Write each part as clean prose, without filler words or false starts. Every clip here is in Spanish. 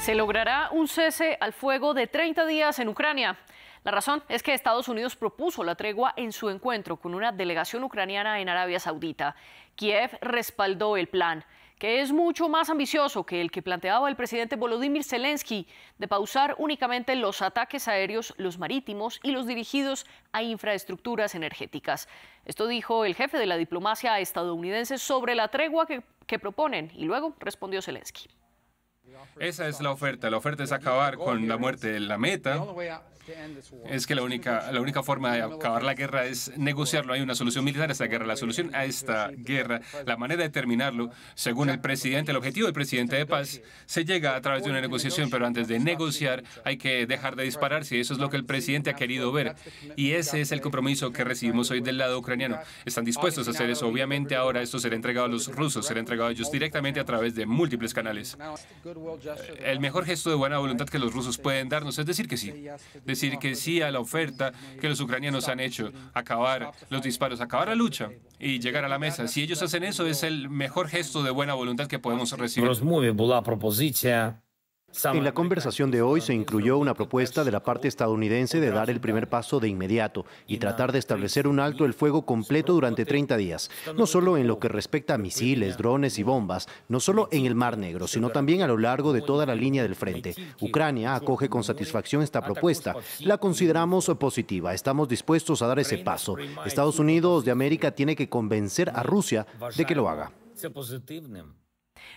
Se logrará un cese al fuego de 30 días en Ucrania. La razón es que Estados Unidos propuso la tregua en su encuentro con una delegación ucraniana en Arabia Saudita. Kiev respaldó el plan, que es mucho más ambicioso que el que planteaba el presidente Volodymyr Zelensky, de pausar únicamente los ataques aéreos, los marítimos y los dirigidos a infraestructuras energéticas. Esto dijo el jefe de la diplomacia estadounidense sobre la tregua que proponen, y luego respondió Zelensky. Esa es la oferta. La oferta es acabar con la muerte. La meta es que la única forma de acabar la guerra es negociarlo. Hay una solución militar a esta guerra. La solución a esta guerra, la manera de terminarlo, según el presidente, el objetivo del presidente de paz, se llega a través de una negociación, pero antes de negociar hay que dejar de disparar. Si eso es lo que el presidente ha querido ver. Y ese es el compromiso que recibimos hoy del lado ucraniano. Están dispuestos a hacer eso. Obviamente ahora esto será entregado a los rusos, será entregado a ellos directamente a través de múltiples canales. El mejor gesto de buena voluntad que los rusos pueden darnos es decir que sí. Decir que sí a la oferta que los ucranianos han hecho, acabar los disparos, acabar la lucha y llegar a la mesa. Si ellos hacen eso, es el mejor gesto de buena voluntad que podemos recibir. En la conversación de hoy se incluyó una propuesta de la parte estadounidense de dar el primer paso de inmediato y tratar de establecer un alto el fuego completo durante 30 días, no solo en lo que respecta a misiles, drones y bombas, no solo en el Mar Negro, sino también a lo largo de toda la línea del frente. Ucrania acoge con satisfacción esta propuesta. La consideramos positiva. Estamos dispuestos a dar ese paso. Estados Unidos de América tiene que convencer a Rusia de que lo haga.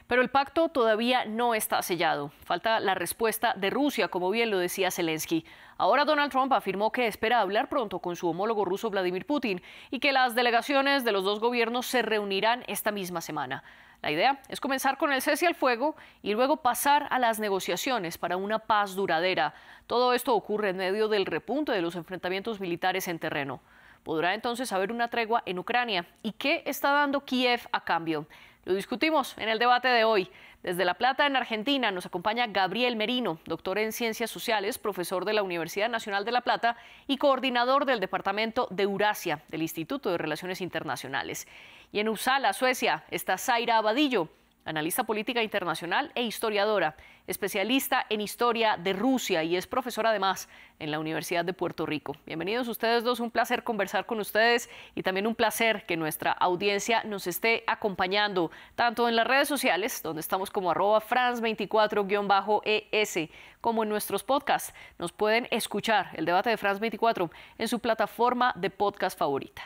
Pero el pacto todavía no está sellado. Falta la respuesta de Rusia, como bien lo decía Zelensky. Ahora Donald Trump afirmó que espera hablar pronto con su homólogo ruso Vladimir Putin y que las delegaciones de los dos gobiernos se reunirán esta misma semana. La idea es comenzar con el cese al fuego y luego pasar a las negociaciones para una paz duradera. Todo esto ocurre en medio del repunte de los enfrentamientos militares en terreno. ¿Podrá entonces haber una tregua en Ucrania? ¿Y qué está dando Kiev a cambio? Lo discutimos en el debate de hoy. Desde La Plata, en Argentina, nos acompaña Gabriel Merino, doctor en Ciencias Sociales, profesor de la Universidad Nacional de La Plata y coordinador del Departamento de Eurasia del Instituto de Relaciones Internacionales. Y en Uppsala, Suecia, está Zaira Abadillo, analista política internacional e historiadora, especialista en historia de Rusia y es profesora además en la Universidad de Puerto Rico. Bienvenidos ustedes dos, un placer conversar con ustedes y también un placer que nuestra audiencia nos esté acompañando tanto en las redes sociales, donde estamos como @France24_ES, como en nuestros podcasts. Nos pueden escuchar el debate de France 24 en su plataforma de podcast favorita.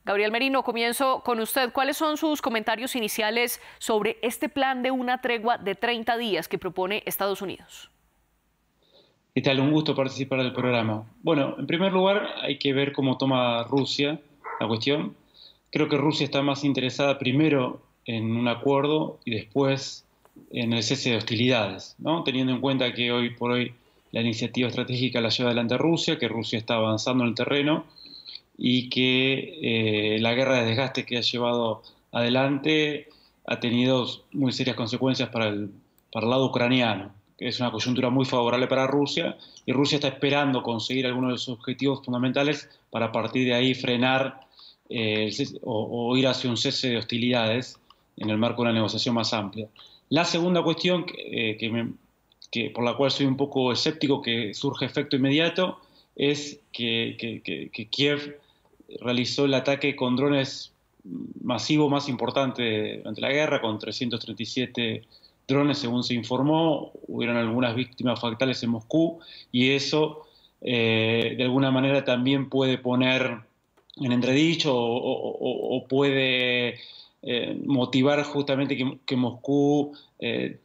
Gabriel Merino, comienzo con usted. ¿Cuáles son sus comentarios iniciales sobre este plan de una tregua de 30 días que propone Estados Unidos? ¿Qué tal? Un gusto participar del programa. Bueno, en primer lugar hay que ver cómo toma Rusia la cuestión. Creo que Rusia está más interesada primero en un acuerdo y después en el cese de hostilidades, ¿no? Teniendo en cuenta que hoy por hoy la iniciativa estratégica la lleva adelante Rusia, que Rusia está avanzando en el terreno y que la guerra de desgaste que ha llevado adelante ha tenido muy serias consecuencias para el lado ucraniano, que es una coyuntura muy favorable para Rusia, y Rusia está esperando conseguir algunos de sus objetivos fundamentales para a partir de ahí frenar o ir hacia un cese de hostilidades en el marco de una negociación más amplia. La segunda cuestión por la cual soy un poco escéptico que surge efecto inmediato es que Kiev realizó el ataque con drones masivo más importante durante la guerra, con 337 drones según se informó. Hubieron algunas víctimas fatales en Moscú y eso de alguna manera también puede poner en entredicho o puede motivar justamente que Moscú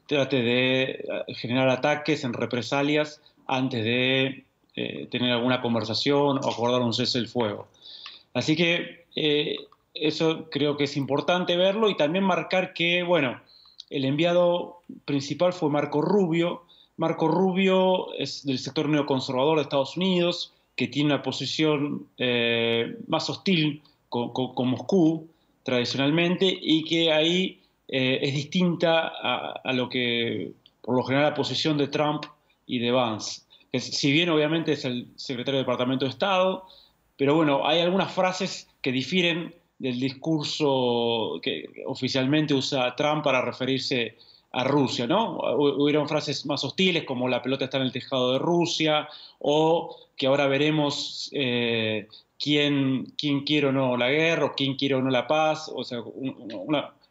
trate de generar ataques en represalias antes de tener alguna conversación o acordar un cese del fuego. Así que eso creo que es importante verlo y también marcar que, bueno, el enviado principal fue Marco Rubio. Marco Rubio es del sector neoconservador de Estados Unidos, que tiene una posición más hostil con Moscú tradicionalmente y que ahí es distinta a lo que, por lo general, la posición de Trump y de Vance. Si bien obviamente es el secretario del Departamento de Estado, pero bueno, hay algunas frases que difieren del discurso que oficialmente usa Trump para referirse a Rusia, ¿no? Hubieron frases más hostiles como la pelota está en el tejado de Rusia, o que ahora veremos quién quiere o no la guerra, o quién quiere o no la paz, o sea,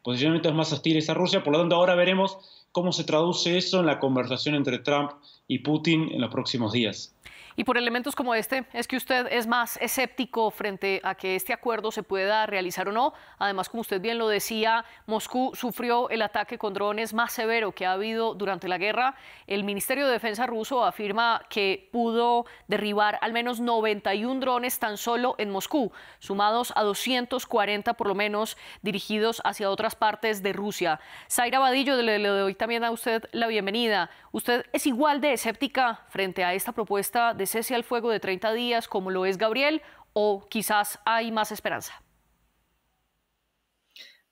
posicionamientos más hostiles a Rusia. Por lo tanto, ahora veremos cómo se traduce eso en la conversación entre Trump y Putin en los próximos días. Y por elementos como este, ¿es que usted es más escéptico frente a que este acuerdo se pueda realizar o no? Además, como usted bien lo decía, Moscú sufrió el ataque con drones más severo que ha habido durante la guerra. El Ministerio de Defensa ruso afirma que pudo derribar al menos 91 drones tan solo en Moscú, sumados a 240 por lo menos dirigidos hacia otras partes de Rusia. Zaira Vadillo, le doy también a usted la bienvenida. ¿Usted es igual de escéptica frente a esta propuesta de cese al fuego de 30 días como lo es Gabriel, o quizás hay más esperanza?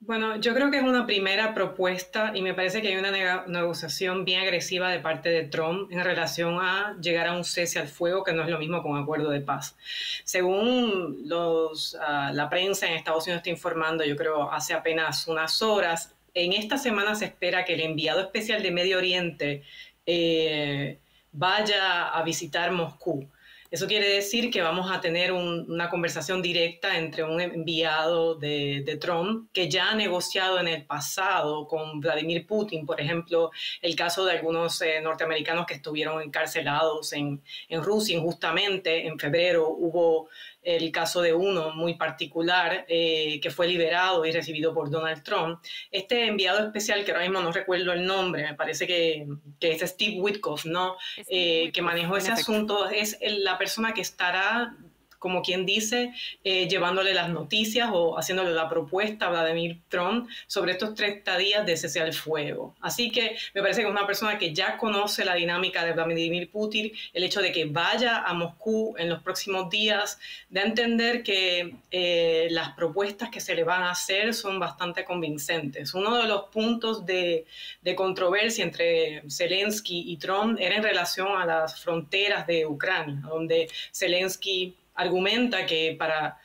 Bueno, yo creo que es una primera propuesta y me parece que hay una negociación bien agresiva de parte de Trump en relación a llegar a un cese al fuego, que no es lo mismo que un acuerdo de paz. Según la prensa en Estados Unidos está informando, yo creo hace apenas unas horas, en esta semana se espera que el enviado especial de Medio Oriente vaya a visitar Moscú. Eso quiere decir que vamos a tener una conversación directa entre un enviado de Trump que ya ha negociado en el pasado con Vladimir Putin. Por ejemplo, el caso de algunos norteamericanos que estuvieron encarcelados en Rusia injustamente. En febrero hubo el caso de uno muy particular que fue liberado y recibido por Donald Trump. Este enviado especial, que ahora mismo no recuerdo el nombre, me parece que es Steve Witkoff, ¿no? Que manejó ese asunto, es la persona que estará, como quien dice, llevándole las noticias o haciéndole la propuesta a Vladimir Trump sobre estos 30 días de cese al fuego. Así que me parece que es una persona que ya conoce la dinámica de Vladimir Putin. El hecho de que vaya a Moscú en los próximos días da a entender que las propuestas que se le van a hacer son bastante convincentes. Uno de los puntos de controversia entre Zelensky y Trump era en relación a las fronteras de Ucrania, donde Zelensky argumenta que para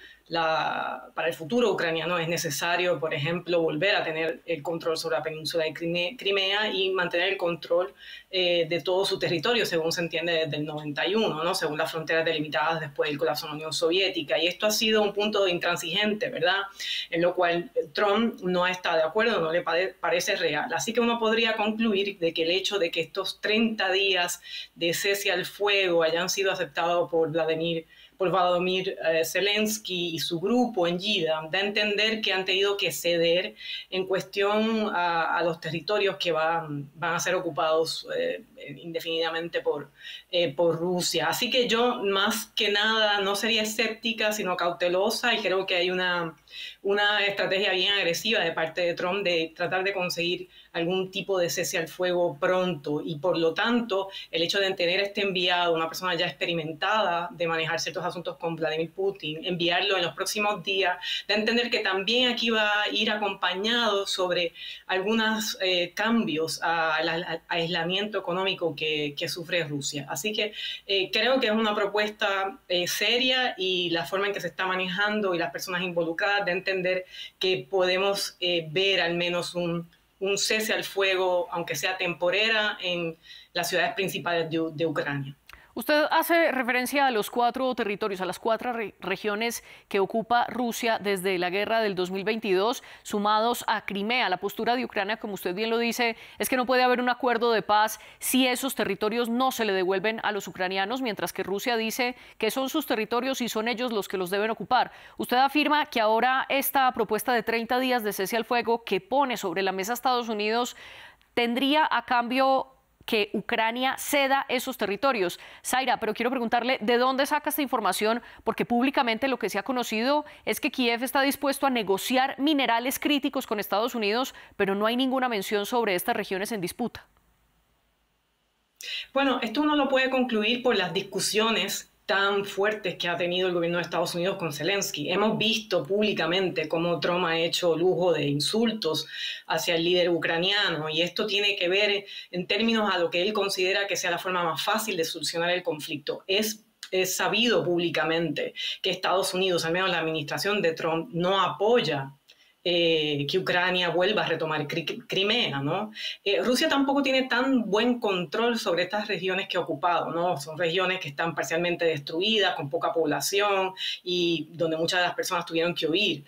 el futuro ucraniano es necesario, por ejemplo, volver a tener el control sobre la península de Crimea y mantener el control de todo su territorio, según se entiende desde el 91, ¿no? Según las fronteras delimitadas después del colapso de la Unión Soviética. Y esto ha sido un punto intransigente, ¿verdad? En lo cual Trump no está de acuerdo, no le parece real. Así que uno podría concluir de que el hecho de que estos 30 días de cese al fuego hayan sido aceptados por Vladimir Zelensky y su grupo en Yida, da a entender que han tenido que ceder en cuestión a los territorios que van a ser ocupados indefinidamente por Rusia. Así que yo, más que nada, no sería escéptica, sino cautelosa, y creo que hay una estrategia bien agresiva de parte de Trump de tratar de conseguir algún tipo de cese al fuego pronto, y por lo tanto el hecho de tener este enviado, una persona ya experimentada de manejar ciertos asuntos con Vladimir Putin, enviarlo en los próximos días, da a entender que también aquí va a ir acompañado sobre algunos cambios al aislamiento económico que sufre Rusia. Así que creo que es una propuesta seria, y la forma en que se está manejando y las personas involucradas da a entender que podemos ver al menos un cese al fuego, aunque sea temporera, en las ciudades principales de Ucrania. Usted hace referencia a los 4 territorios, a las 4 regiones que ocupa Rusia desde la guerra del 2022, sumados a Crimea. La postura de Ucrania, como usted bien lo dice, es que no puede haber un acuerdo de paz si esos territorios no se le devuelven a los ucranianos, mientras que Rusia dice que son sus territorios y son ellos los que los deben ocupar. Usted afirma que ahora esta propuesta de 30 días de cese al fuego que pone sobre la mesa Estados Unidos tendría a cambio que Ucrania ceda esos territorios. Zaira, pero quiero preguntarle, ¿de dónde saca esta información? Porque públicamente lo que se ha conocido es que Kiev está dispuesto a negociar minerales críticos con Estados Unidos, pero no hay ninguna mención sobre estas regiones en disputa. Bueno, esto uno lo puede concluir por las discusiones tan fuertes que ha tenido el gobierno de Estados Unidos con Zelensky. Hemos visto públicamente cómo Trump ha hecho lujo de insultos hacia el líder ucraniano, y esto tiene que ver en términos a lo que él considera que sea la forma más fácil de solucionar el conflicto. Es sabido públicamente que Estados Unidos, al menos la administración de Trump, no apoya que Ucrania vuelva a retomar Crimea, ¿no? Rusia tampoco tiene tan buen control sobre estas regiones que ha ocupado, ¿no? Son regiones que están parcialmente destruidas, con poca población y donde muchas de las personas tuvieron que huir.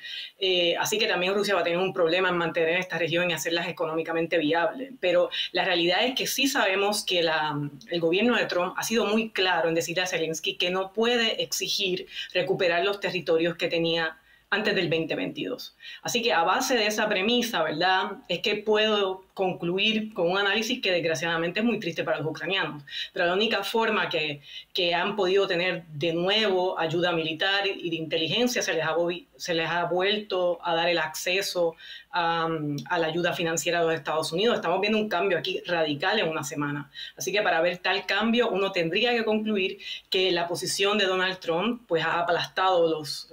Así que también Rusia va a tener un problema en mantener esta región y hacerlas económicamente viables. Pero la realidad es que sí sabemos que el gobierno de Trump ha sido muy claro en decirle a Zelensky que no puede exigir recuperar los territorios que tenía antes del 2022. Así que a base de esa premisa, ¿verdad?, es que puedo concluir con un análisis que desgraciadamente es muy triste para los ucranianos. Pero la única forma que han podido tener de nuevo ayuda militar y de inteligencia, se les ha vuelto a dar el acceso a la ayuda financiera de los Estados Unidos. Estamos viendo un cambio aquí radical en una semana. Así que para ver tal cambio, uno tendría que concluir que la posición de Donald Trump pues ha aplastado los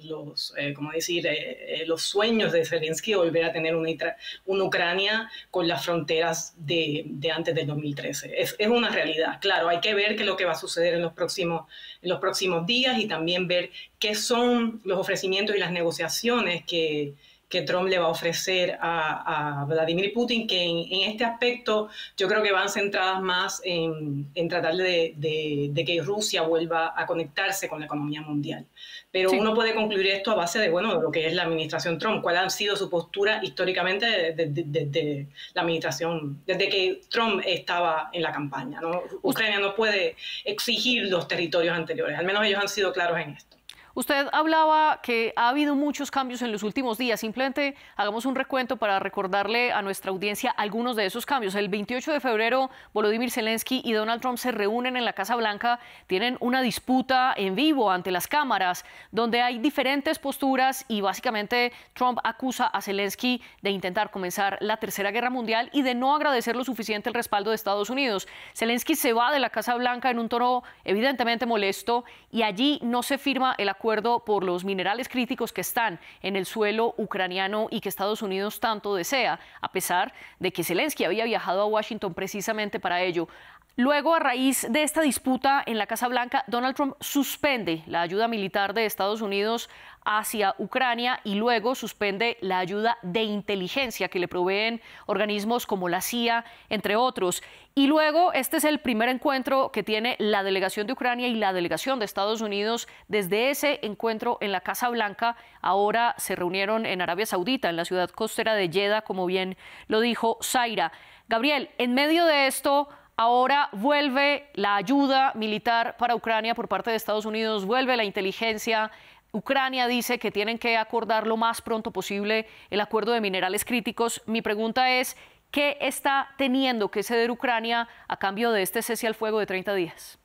sueños de Zelensky de volver a tener una Ucrania con las fronteras de antes del 2013. Es una realidad. Claro, hay que ver qué es lo que va a suceder en los próximos días y también ver qué son los ofrecimientos y las negociaciones que Trump le va a ofrecer a Vladimir Putin, que en este aspecto yo creo que van centradas más en tratar de que Rusia vuelva a conectarse con la economía mundial. Pero sí, uno puede concluir esto a base de lo que es la administración Trump, cuál ha sido su postura históricamente desde la administración, desde que Trump estaba en la campaña, ¿no? Ucrania no puede exigir los territorios anteriores, al menos ellos han sido claros en esto. Usted hablaba que ha habido muchos cambios en los últimos días. Simplemente hagamos un recuento para recordarle a nuestra audiencia algunos de esos cambios. El 28 de febrero, Volodymyr Zelensky y Donald Trump se reúnen en la Casa Blanca. Tienen una disputa en vivo ante las cámaras, donde hay diferentes posturas y básicamente Trump acusa a Zelensky de intentar comenzar la Tercera Guerra Mundial y de no agradecer lo suficiente el respaldo de Estados Unidos. Zelensky se va de la Casa Blanca en un tono evidentemente molesto y allí no se firma el acuerdo por los minerales críticos que están en el suelo ucraniano y que Estados Unidos tanto desea, a pesar de que Zelensky había viajado a Washington precisamente para ello. Luego, a raíz de esta disputa en la Casa Blanca, Donald Trump suspende la ayuda militar de Estados Unidos hacia Ucrania y luego suspende la ayuda de inteligencia que le proveen organismos como la CIA, entre otros. Y luego, este es el primer encuentro que tiene la delegación de Ucrania y la delegación de Estados Unidos. Desde ese encuentro en la Casa Blanca, ahora se reunieron en Arabia Saudita, en la ciudad costera de Jeddah, como bien lo dijo Zaira. Gabriel, en medio de esto, ahora vuelve la ayuda militar para Ucrania por parte de Estados Unidos, vuelve la inteligencia. Ucrania dice que tienen que acordar lo más pronto posible el acuerdo de minerales críticos. Mi pregunta es, ¿qué está teniendo que ceder Ucrania a cambio de este cese al fuego de 30 días?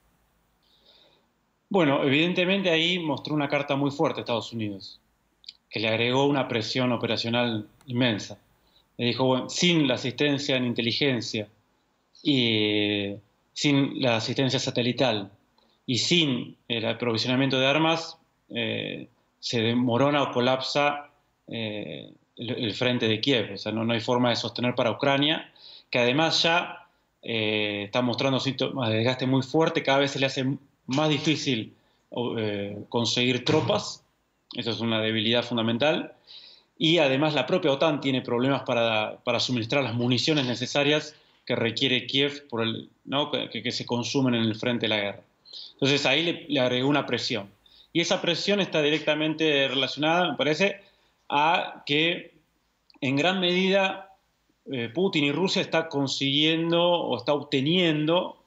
Bueno, evidentemente ahí mostró una carta muy fuerte a Estados Unidos, que le agregó una presión operacional inmensa. Le dijo, bueno, sin la asistencia en inteligencia, y sin la asistencia satelital y sin el aprovisionamiento de armas, se desmorona o colapsa el frente de Kiev. O sea, no hay forma de sostener para Ucrania, que además ya está mostrando síntomas de desgaste muy fuerte. Cada vez se le hace más difícil conseguir tropas. Eso es una debilidad fundamental. Y además la propia OTAN tiene problemas para suministrar las municiones necesarias que requiere Kiev que se consumen en el frente de la guerra. Entonces ahí le agregó una presión. Y esa presión está directamente relacionada, me parece, a que en gran medida Putin y Rusia está consiguiendo o está obteniendo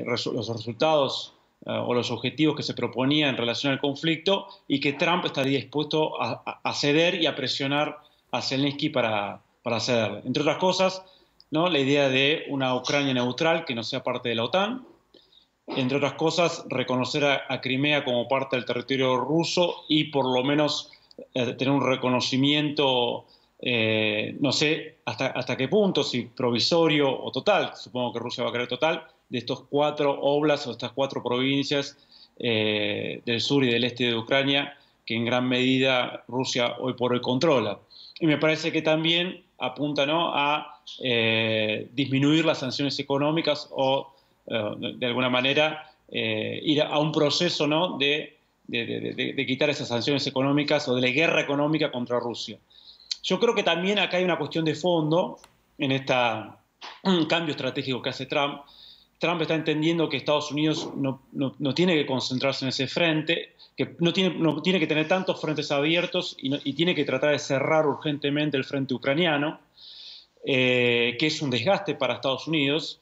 los resultados o los objetivos que se proponía en relación al conflicto y que Trump estaría dispuesto a ceder y a presionar a Zelensky para ceder. Entre otras cosas, ¿no?, la idea de una Ucrania neutral que no sea parte de la OTAN, entre otras cosas, reconocer a Crimea como parte del territorio ruso y por lo menos tener un reconocimiento, no sé hasta qué punto, si provisorio o total, supongo que Rusia va a querer total, de estos 4 oblasts o estas 4 provincias del sur y del este de Ucrania, que en gran medida Rusia hoy por hoy controla. Y me parece que también apunta, ¿no?, a disminuir las sanciones económicas o, de alguna manera, ir a un proceso, ¿no?, de quitar esas sanciones económicas o de la guerra económica contra Rusia. Yo creo que también acá hay una cuestión de fondo en este cambio estratégico que hace Trump. Trump está entendiendo que Estados Unidos no tiene que concentrarse en ese frente, que no tiene que tener tantos frentes abiertos y tiene que tratar de cerrar urgentemente el frente ucraniano, que es un desgaste para Estados Unidos,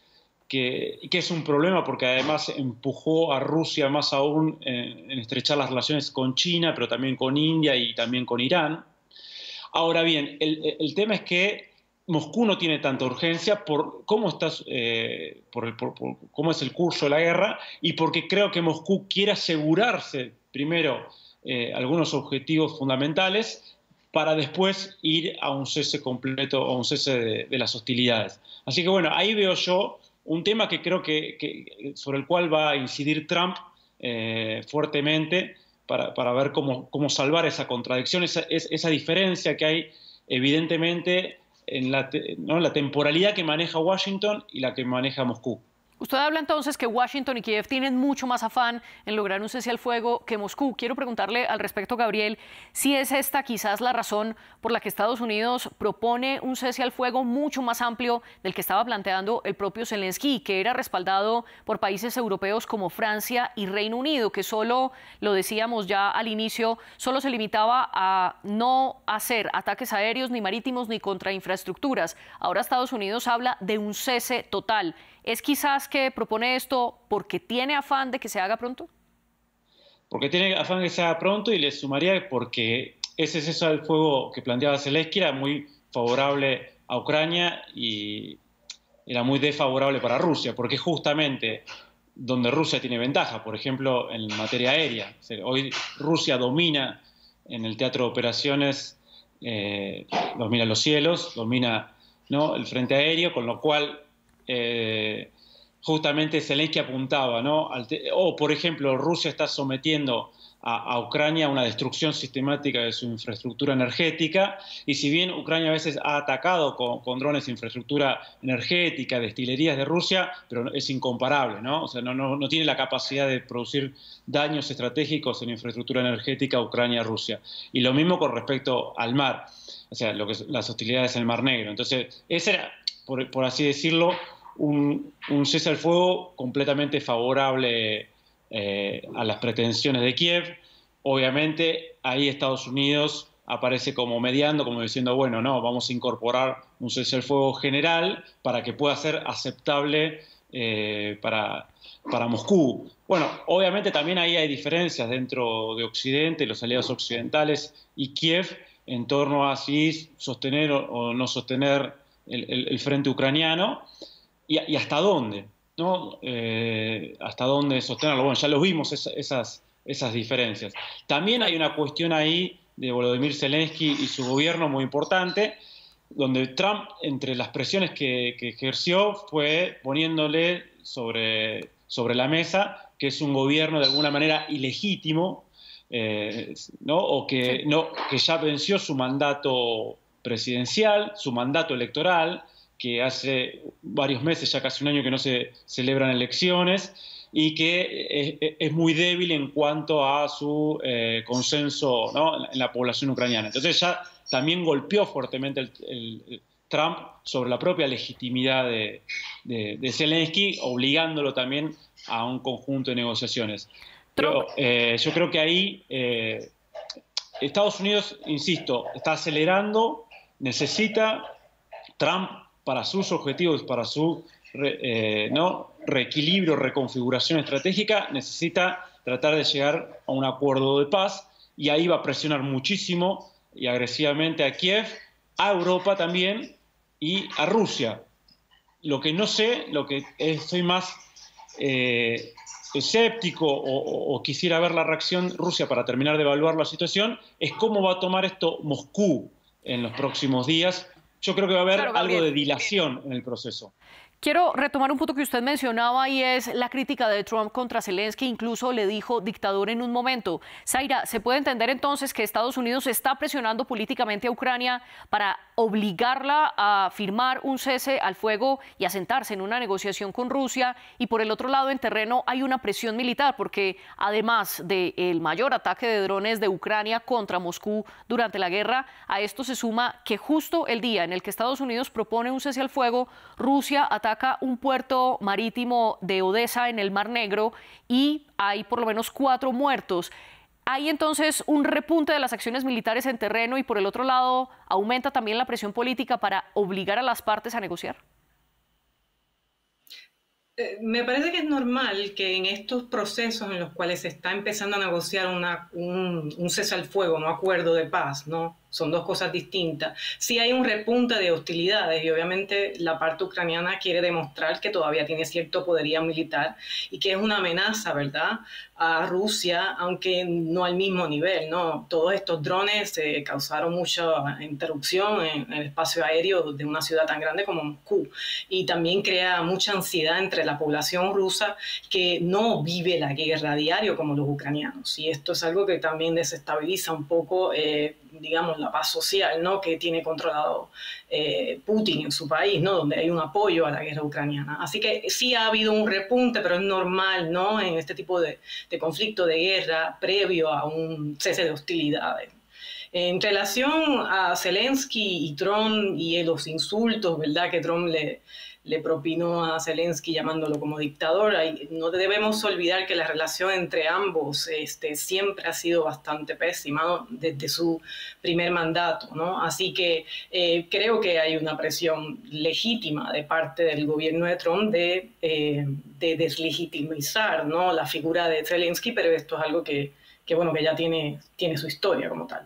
que es un problema porque además empujó a Rusia más aún en estrechar las relaciones con China, pero también con India y también con Irán. Ahora bien, el tema es que Moscú no tiene tanta urgencia por cómo cómo es el curso de la guerra y porque creo que Moscú quiere asegurarse primero algunos objetivos fundamentales para después ir a un cese completo o un cese de las hostilidades. Así que bueno, ahí veo yo un tema que creo que sobre el cual va a incidir Trump fuertemente para ver cómo salvar esa contradicción, esa diferencia que hay evidentemente en la temporalidad que maneja Washington y la que maneja Moscú. Usted habla entonces que Washington y Kiev tienen mucho más afán en lograr un cese al fuego que Moscú. Quiero preguntarle al respecto, Gabriel, si es esta quizás la razón por la que Estados Unidos propone un cese al fuego mucho más amplio del que estaba planteando el propio Zelensky, que era respaldado por países europeos como Francia y Reino Unido, que solo, lo decíamos ya al inicio, solo se limitaba a no hacer ataques aéreos ni marítimos ni contra infraestructuras. Ahora Estados Unidos habla de un cese total. ¿Es quizás que propone esto porque tiene afán de que se haga pronto? Porque tiene afán de que se haga pronto y le sumaría porque ese cese al fuego que planteaba Zelensky era muy favorable a Ucrania y era muy desfavorable para Rusia, porque justamente donde Rusia tiene ventaja, por ejemplo, en materia aérea. Hoy Rusia domina en el teatro de operaciones, domina los cielos, domina, ¿no?, el frente aéreo, con lo cual justamente Zelensky apuntaba, ¿no? Por ejemplo, Rusia está sometiendo a Ucrania a una destrucción sistemática de su infraestructura energética, y si bien Ucrania a veces ha atacado con drones infraestructura energética, destilerías de Rusia, pero es incomparable, ¿no? O sea, no tiene la capacidad de producir daños estratégicos en infraestructura energética Ucrania-Rusia. Y lo mismo con respecto al mar, o sea, las hostilidades en el Mar Negro. Entonces, ese era, por así decirlo, un cese al fuego completamente favorable a las pretensiones de Kiev. Obviamente ahí Estados Unidos aparece como mediando, como diciendo, bueno, no, vamos a incorporar un cese al fuego general para que pueda ser aceptable para Moscú. Bueno, obviamente también ahí hay diferencias dentro de Occidente, los aliados occidentales y Kiev, en torno a si sostener o no sostener el frente ucraniano. Y hasta dónde, ¿no? Hasta dónde sostenerlo. Bueno, ya lo vimos esas diferencias. También hay una cuestión ahí de Volodymyr Zelensky y su gobierno muy importante, donde Trump, entre las presiones que ejerció, fue poniéndole sobre la mesa que es un gobierno de alguna manera ilegítimo, ¿no? O que ya venció su mandato presidencial, su mandato electoral, que hace varios meses, ya casi un año que no se celebran elecciones, y que es muy débil en cuanto a su consenso, ¿no?, en la población ucraniana. Entonces ya también golpeó fuertemente el Trump sobre la propia legitimidad de Zelensky, obligándolo también a un conjunto de negociaciones. Pero yo creo que ahí Estados Unidos, insisto, está acelerando, necesita Trump para sus objetivos, para su reequilibrio, reconfiguración estratégica, necesita tratar de llegar a un acuerdo de paz, y ahí va a presionar muchísimo y agresivamente a Kiev, a Europa también y a Rusia. Lo que no sé, lo que estoy más escéptico o quisiera ver la reacción Rusia para terminar de evaluar la situación, es cómo va a tomar esto Moscú en los próximos días. Yo creo que va a haber algo de dilación en el proceso. Quiero retomar un punto que usted mencionaba y es la crítica de Trump contra Zelensky. Incluso le dijo dictador en un momento. Zaira, ¿se puede entender entonces que Estados Unidos está presionando políticamente a Ucrania para obligarla a firmar un cese al fuego y a sentarse en una negociación con Rusia? Y por el otro lado, en terreno hay una presión militar porque además del mayor ataque de drones de Ucrania contra Moscú durante la guerra, a esto se suma que justo el día en el que Estados Unidos propone un cese al fuego, Rusia ataca un puerto marítimo de Odessa en el Mar Negro y hay por lo menos 4 muertos. Hay entonces un repunte de las acciones militares en terreno y por el otro lado aumenta también la presión política para obligar a las partes a negociar. Me parece que es normal que en estos procesos en los cuales se está empezando a negociar un cese al fuego, un acuerdo de paz, ¿no? Son dos cosas distintas. Sí hay un repunte de hostilidades y obviamente la parte ucraniana quiere demostrar que todavía tiene cierto poderío militar y que es una amenaza, ¿verdad?, a Rusia, aunque no al mismo nivel, ¿no? Todos estos drones causaron mucha interrupción en el espacio aéreo de una ciudad tan grande como Moscú y también crea mucha ansiedad entre la población rusa que no vive la guerra a diario como los ucranianos. Y esto es algo que también desestabiliza un poco, digamos, la paz social, ¿no?, que tiene controlado Putin en su país, ¿no?, donde hay un apoyo a la guerra ucraniana. Así que sí ha habido un repunte, pero es normal, ¿no?, en este tipo de conflicto de guerra previo a un cese de hostilidades. En relación a Zelensky y Trump y los insultos, ¿verdad?, que Trump le propinó a Zelensky llamándolo como dictador, no debemos olvidar que la relación entre ambos siempre ha sido bastante pésima, ¿no?, desde su primer mandato, ¿no? Así que creo que hay una presión legítima de parte del gobierno de Trump de deslegitimizar, ¿no?, la figura de Zelensky, pero esto es algo que ya tiene su historia como tal.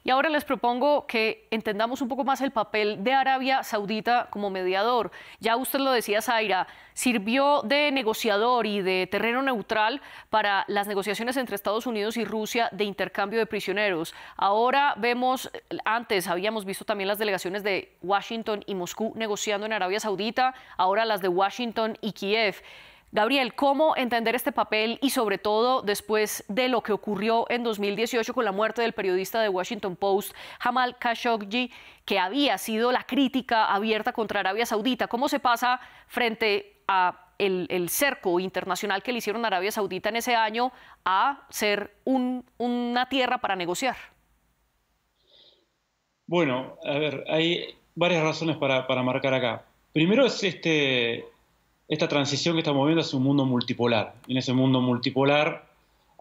Y ahora les propongo que entendamos un poco más el papel de Arabia Saudita como mediador. Ya usted lo decía, Zaira, sirvió de negociador y de terreno neutral para las negociaciones entre Estados Unidos y Rusia de intercambio de prisioneros. Ahora vemos, antes habíamos visto también las delegaciones de Washington y Moscú negociando en Arabia Saudita, ahora las de Washington y Kiev. Gabriel, ¿cómo entender este papel y sobre todo después de lo que ocurrió en 2018 con la muerte del periodista de Washington Post, Jamal Khashoggi, que había sido la crítica abierta contra Arabia Saudita? ¿Cómo se pasa frente a el cerco internacional que le hicieron a Arabia Saudita en ese año a ser una tierra para negociar? Bueno, a ver, hay varias razones para marcar acá. Primero es esta transición que estamos viendo hacia un mundo multipolar. En ese mundo multipolar,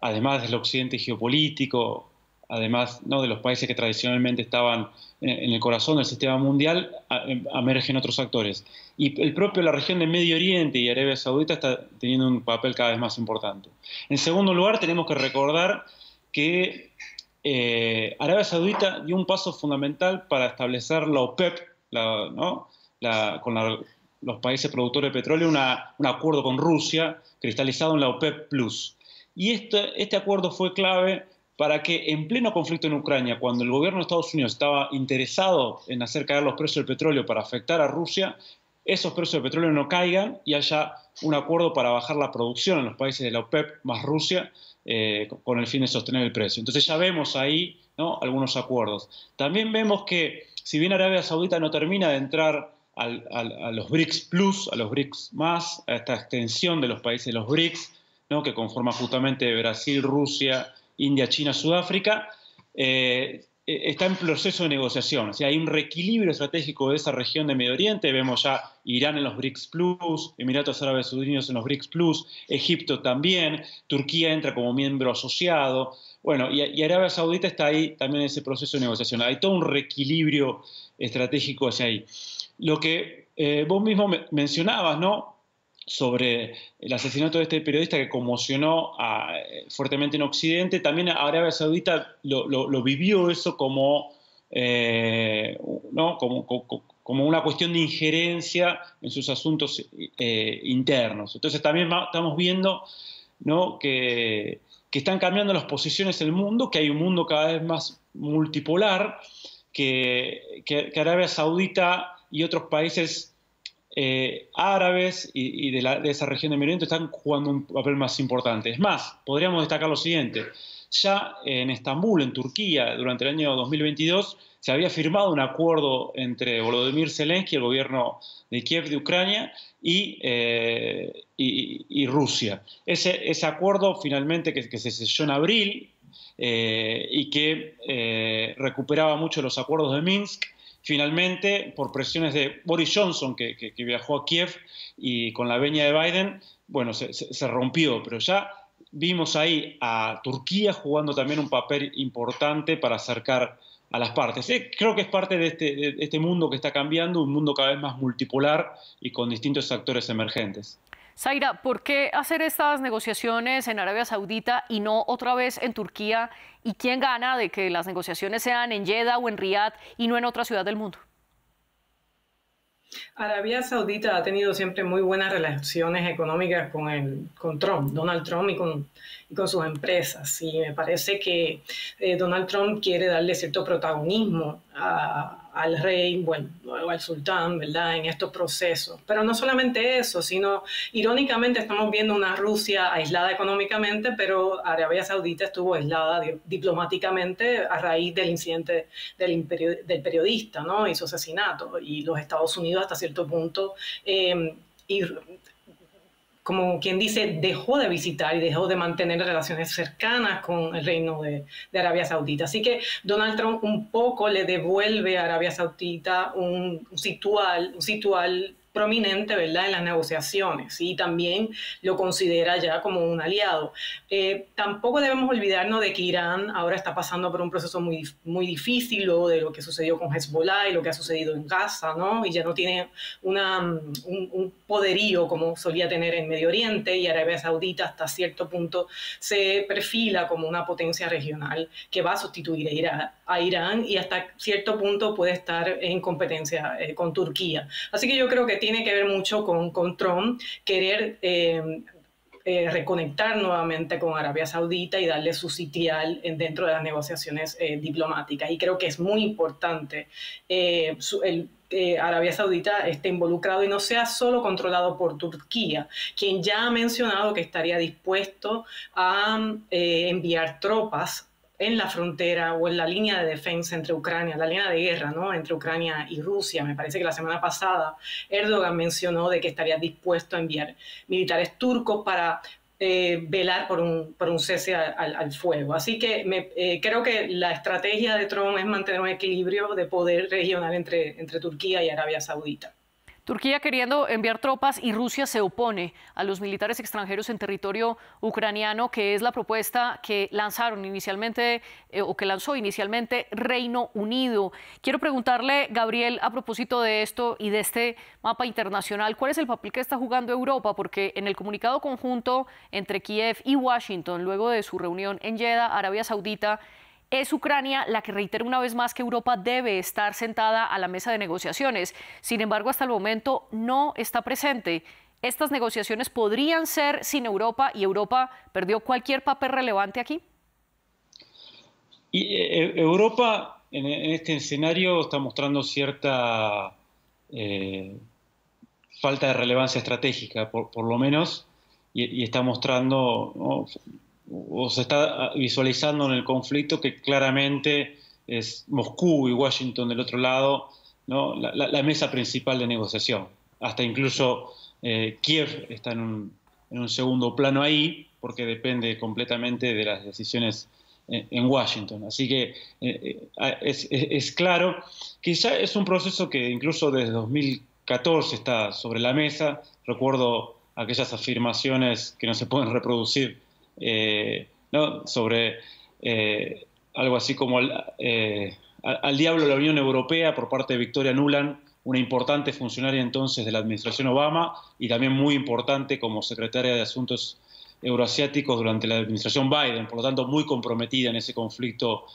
además del occidente geopolítico, además, ¿no?, de los países que tradicionalmente estaban en el corazón del sistema mundial, emergen otros actores. Y la región del Medio Oriente y Arabia Saudita está teniendo un papel cada vez más importante. En segundo lugar, tenemos que recordar que Arabia Saudita dio un paso fundamental para establecer la OPEP, los países productores de petróleo, un acuerdo con Rusia cristalizado en la OPEP+. Y este acuerdo fue clave para que en pleno conflicto en Ucrania, cuando el gobierno de Estados Unidos estaba interesado en hacer caer los precios del petróleo para afectar a Rusia, esos precios del petróleo no caigan y haya un acuerdo para bajar la producción en los países de la OPEP más Rusia con el fin de sostener el precio. Entonces ya vemos ahí, ¿no?, algunos acuerdos. También vemos que si bien Arabia Saudita no termina de entrar a los BRICS Plus, a los BRICS más, a esta extensión de los países de los BRICS, ¿no?, que conforman justamente Brasil, Rusia, India, China, Sudáfrica, está en proceso de negociación. O sea, hay un reequilibrio estratégico de esa región de Medio Oriente. Vemos ya Irán en los BRICS Plus, Emiratos Árabes Unidos en los BRICS Plus, Egipto también, Turquía entra como miembro asociado. Bueno, y Arabia Saudita está ahí también en ese proceso de negociación. Hay todo un reequilibrio estratégico hacia ahí. Lo que vos mismo mencionabas, ¿no?, sobre el asesinato de este periodista que conmocionó fuertemente en Occidente, también Arabia Saudita lo vivió eso como una cuestión de injerencia en sus asuntos internos. Entonces también estamos viendo, ¿no?, que están cambiando las posiciones en el mundo, que hay un mundo cada vez más multipolar, que Arabia Saudita y otros países árabes y de esa región de Medio Oriente están jugando un papel más importante. Es más, podríamos destacar lo siguiente. Ya en Estambul, en Turquía, durante el año 2022, se había firmado un acuerdo entre Volodymyr Zelensky, el gobierno de Kiev de Ucrania, y Rusia. Ese acuerdo finalmente que se selló en abril y que recuperaba mucho los acuerdos de Minsk, finalmente, por presiones de Boris Johnson, que viajó a Kiev, y con la venia de Biden, bueno, se rompió, pero ya vimos ahí a Turquía jugando también un papel importante para acercar a las partes. Creo que es parte de este mundo que está cambiando, un mundo cada vez más multipolar y con distintos actores emergentes. Zaira, ¿por qué hacer estas negociaciones en Arabia Saudita y no otra vez en Turquía? ¿Y quién gana de que las negociaciones sean en Jeddah o en Riyadh y no en otra ciudad del mundo? Arabia Saudita ha tenido siempre muy buenas relaciones económicas con Trump, Donald Trump y con sus empresas. Y me parece que Donald Trump quiere darle cierto protagonismo al rey, bueno, o al sultán, ¿verdad?, en estos procesos. Pero no solamente eso, sino irónicamente estamos viendo una Rusia aislada económicamente, pero Arabia Saudita estuvo aislada diplomáticamente a raíz del incidente del periodista, ¿no?, y su asesinato. Y los Estados Unidos hasta cierto punto, como quien dice, dejó de visitar y dejó de mantener relaciones cercanas con el reino de Arabia Saudita. Así que Donald Trump un poco le devuelve a Arabia Saudita un situal prominente, ¿verdad?, en las negociaciones, y también lo considera ya como un aliado. Tampoco debemos olvidarnos de que Irán ahora está pasando por un proceso muy difícil, luego de lo que sucedió con Hezbollah y lo que ha sucedido en Gaza, ¿no? Y ya no tiene un poderío como solía tener en Medio Oriente, y Arabia Saudita hasta cierto punto se perfila como una potencia regional que va a sustituir a Irán, y hasta cierto punto puede estar en competencia con Turquía. Así que yo creo que tiene que ver mucho con Trump querer reconectar nuevamente con Arabia Saudita y darle su sitial dentro de las negociaciones diplomáticas. Y creo que es muy importante Arabia Saudita esté involucrado y no sea solo controlado por Turquía, quien ya ha mencionado que estaría dispuesto a enviar tropas en la frontera o en la línea de defensa entre Ucrania, la línea de guerra, ¿no?, entre Ucrania y Rusia. Me parece que la semana pasada Erdogan mencionó de que estaría dispuesto a enviar militares turcos para velar por un cese al fuego. Así que creo que la estrategia de Trump es mantener un equilibrio de poder regional entre Turquía y Arabia Saudita. Turquía queriendo enviar tropas y Rusia se opone a los militares extranjeros en territorio ucraniano, que es la propuesta que lanzaron inicialmente o que lanzó inicialmente Reino Unido. Quiero preguntarle, Gabriel, a propósito de esto y de este mapa internacional, ¿cuál es el papel que está jugando Europa? Porque en el comunicado conjunto entre Kiev y Washington, luego de su reunión en Jeddah, Arabia Saudita, es Ucrania la que reitera una vez más que Europa debe estar sentada a la mesa de negociaciones. Sin embargo, hasta el momento no está presente. ¿Estas negociaciones podrían ser sin Europa y Europa perdió cualquier papel relevante aquí? Y Europa en este escenario está mostrando cierta falta de relevancia estratégica, por lo menos, y está mostrando, ¿no?, o se está visualizando en el conflicto que claramente es Moscú y Washington del otro lado, ¿no?, la mesa principal de negociación. Hasta incluso Kiev está en un segundo plano ahí, porque depende completamente de las decisiones en Washington. Así que es claro que ya es un proceso que incluso desde 2014 está sobre la mesa. Recuerdo aquellas afirmaciones que no se pueden reproducir, ¿no?, sobre algo así como al diablo de la Unión Europea por parte de Victoria Nuland, una importante funcionaria entonces de la administración Obama y también muy importante como secretaria de Asuntos Euroasiáticos durante la administración Biden, por lo tanto muy comprometida en ese conflicto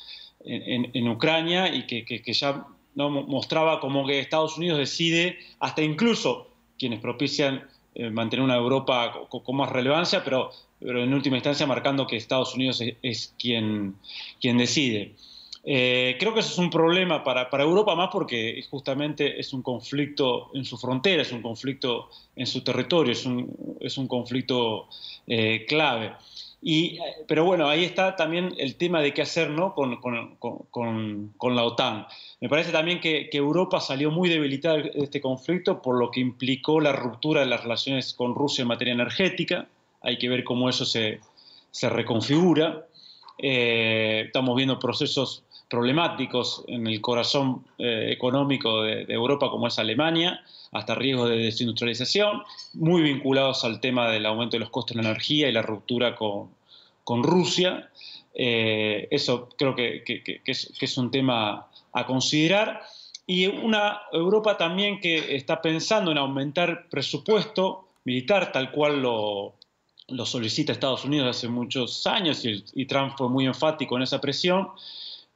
en Ucrania, y que ya, ¿no?, mostraba como que Estados Unidos decide, hasta incluso quienes propician mantener una Europa con más relevancia, pero en última instancia marcando que Estados Unidos es quien decide. Creo que eso es un problema para Europa, más porque justamente es un conflicto en su frontera, es un conflicto en su territorio, es un conflicto clave. Pero bueno, ahí está también el tema de qué hacer, ¿no? con la OTAN. Me parece también que Europa salió muy debilitada de este conflicto por lo que implicó la ruptura de las relaciones con Rusia en materia energética. Hay que ver cómo eso se reconfigura. Estamos viendo procesos problemáticos en el corazón económico de Europa, como es Alemania, hasta riesgos de desindustrialización, muy vinculados al tema del aumento de los costos de la energía y la ruptura con Rusia. Eso creo que es un tema a considerar. Y una Europa también que está pensando en aumentar presupuesto militar, tal cual lo solicita Estados Unidos hace muchos años, y Trump fue muy enfático en esa presión,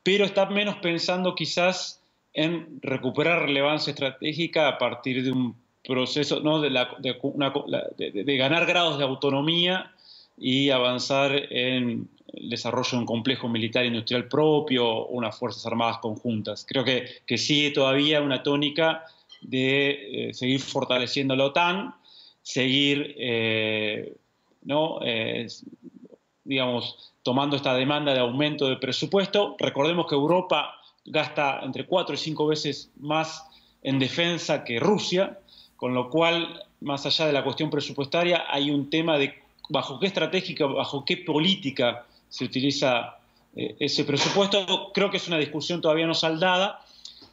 pero está menos pensando quizás en recuperar relevancia estratégica a partir de un proceso, ¿no? de ganar grados de autonomía y avanzar en el desarrollo de un complejo militar industrial propio, unas fuerzas armadas conjuntas. Creo que sigue todavía una tónica de seguir fortaleciendo la OTAN, seguir digamos, tomando esta demanda de aumento de presupuesto. Recordemos que Europa gasta entre 4 y 5 veces más en defensa que Rusia, con lo cual, más allá de la cuestión presupuestaria, hay un tema de bajo qué estratégica, bajo qué política se utiliza ese presupuesto. Creo que es una discusión todavía no saldada,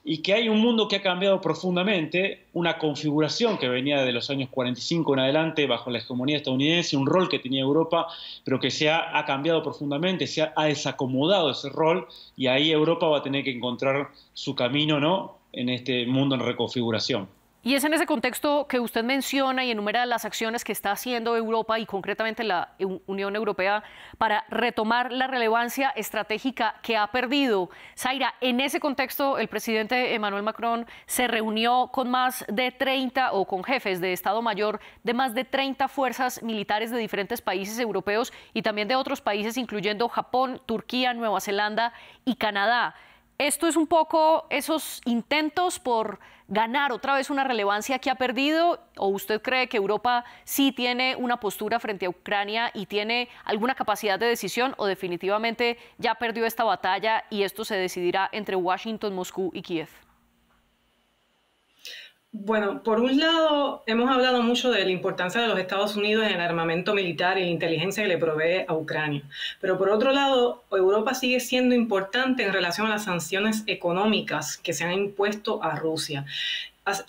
y que hay un mundo que ha cambiado profundamente, una configuración que venía de los años 45 en adelante bajo la hegemonía estadounidense, un rol que tenía Europa, pero que ha cambiado profundamente, ha desacomodado ese rol, y ahí Europa va a tener que encontrar su camino, ¿no?, en este mundo en reconfiguración. Y es en ese contexto que usted menciona y enumera las acciones que está haciendo Europa y concretamente la Unión Europea para retomar la relevancia estratégica que ha perdido. Zaira, en ese contexto el presidente Emmanuel Macron se reunió con más de 30 o con jefes de Estado Mayor de más de 30 fuerzas militares de diferentes países europeos y también de otros países incluyendo Japón, Turquía, Nueva Zelanda y Canadá. ¿Esto es un poco esos intentos por ganar otra vez una relevancia que ha perdido? ¿O usted cree que Europa sí tiene una postura frente a Ucrania y tiene alguna capacidad de decisión, o definitivamente ya perdió esta batalla y esto se decidirá entre Washington, Moscú y Kiev? Bueno, por un lado, hemos hablado mucho de la importancia de los Estados Unidos en el armamento militar y la inteligencia que le provee a Ucrania. Pero por otro lado, Europa sigue siendo importante en relación a las sanciones económicas que se han impuesto a Rusia.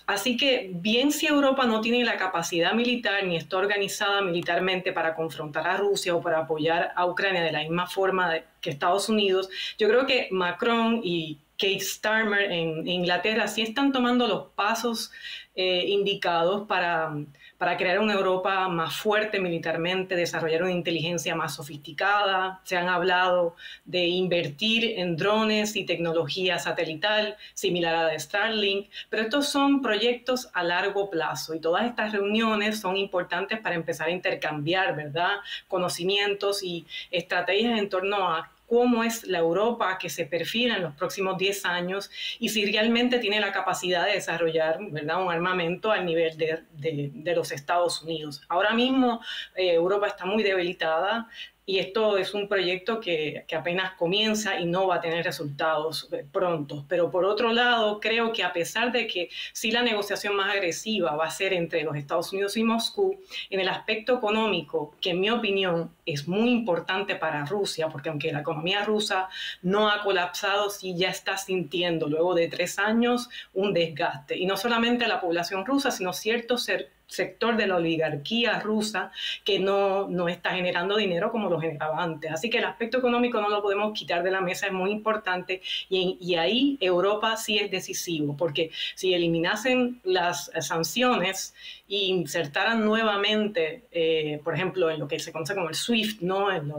Así que, bien si Europa no tiene la capacidad militar ni está organizada militarmente para confrontar a Rusia o para apoyar a Ucrania de la misma forma que Estados Unidos, yo creo que Macron y Keir Starmer en Inglaterra sí están tomando los pasos indicados para crear una Europa más fuerte militarmente, desarrollar una inteligencia más sofisticada. Se han hablado de invertir en drones y tecnología satelital similar a la de Starlink, pero estos son proyectos a largo plazo y todas estas reuniones son importantes para empezar a intercambiar, ¿verdad?, conocimientos y estrategias en torno a cómo es la Europa que se perfila en los próximos 10 años y si realmente tiene la capacidad de desarrollar, ¿verdad?, un armamento al nivel de los Estados Unidos. Ahora mismo Europa está muy debilitada y esto es un proyecto que apenas comienza y no va a tener resultados prontos. Pero por otro lado, creo que a pesar de que sí la negociación más agresiva va a ser entre los Estados Unidos y Moscú, en el aspecto económico, que en mi opinión es muy importante para Rusia, porque aunque la economía rusa no ha colapsado, sí ya está sintiendo luego de 3 años un desgaste. Y no solamente la población rusa, sino ciertos sector de la oligarquía rusa que no está generando dinero como lo generaba antes. Así que el aspecto económico no lo podemos quitar de la mesa, es muy importante y ahí Europa sí es decisivo, porque si eliminasen las sanciones e insertaran nuevamente, por ejemplo, en lo que se conoce como el SWIFT, ¿no?, en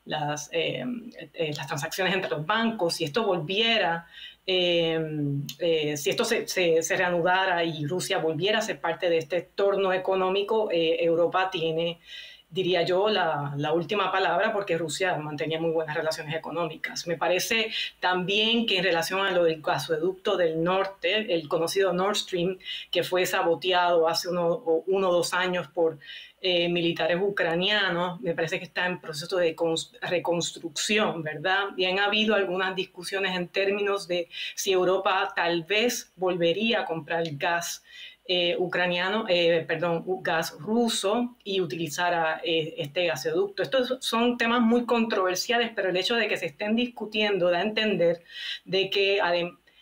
las transacciones entre los bancos, si esto volviera, si esto se reanudara y Rusia volviera a ser parte de este entorno económico, Europa tiene diría yo, la última palabra, porque Rusia mantenía muy buenas relaciones económicas. Me parece también que en relación a lo del gasoducto del norte, el conocido Nord Stream, que fue saboteado hace uno o 2 años por militares ucranianos, me parece que está en proceso de reconstrucción, ¿verdad? Y han habido algunas discusiones en términos de si Europa tal vez volvería a comprar gas gas ruso y utilizar este gasoducto. Estos son temas muy controversiales, pero el hecho de que se estén discutiendo da a entender de que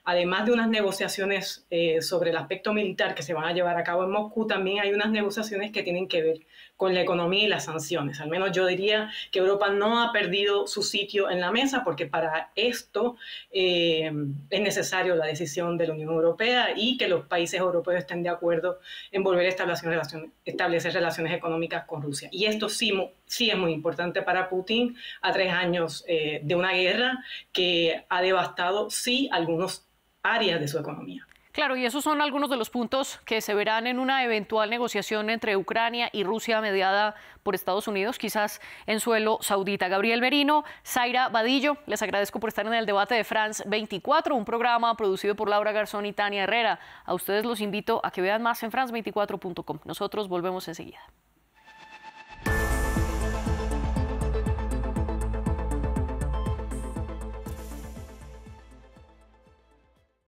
además de unas negociaciones sobre el aspecto militar que se van a llevar a cabo en Moscú, también hay unas negociaciones que tienen que ver con la economía y las sanciones. Al menos yo diría que Europa no ha perdido su sitio en la mesa, porque para esto es necesario la decisión de la Unión Europea y que los países europeos estén de acuerdo en volver a establecer relaciones económicas con Rusia. Y esto sí es muy importante para Putin a 3 años de una guerra que ha devastado, sí, algunos áreas de su economía. Claro, y esos son algunos de los puntos que se verán en una eventual negociación entre Ucrania y Rusia mediada por Estados Unidos, quizás en suelo saudita. Gabriel Merino, Zaira Badillo, les agradezco por estar en el debate de France 24, un programa producido por Laura Garzón y Tania Herrera. A ustedes los invito a que vean más en france24.com. Nosotros volvemos enseguida.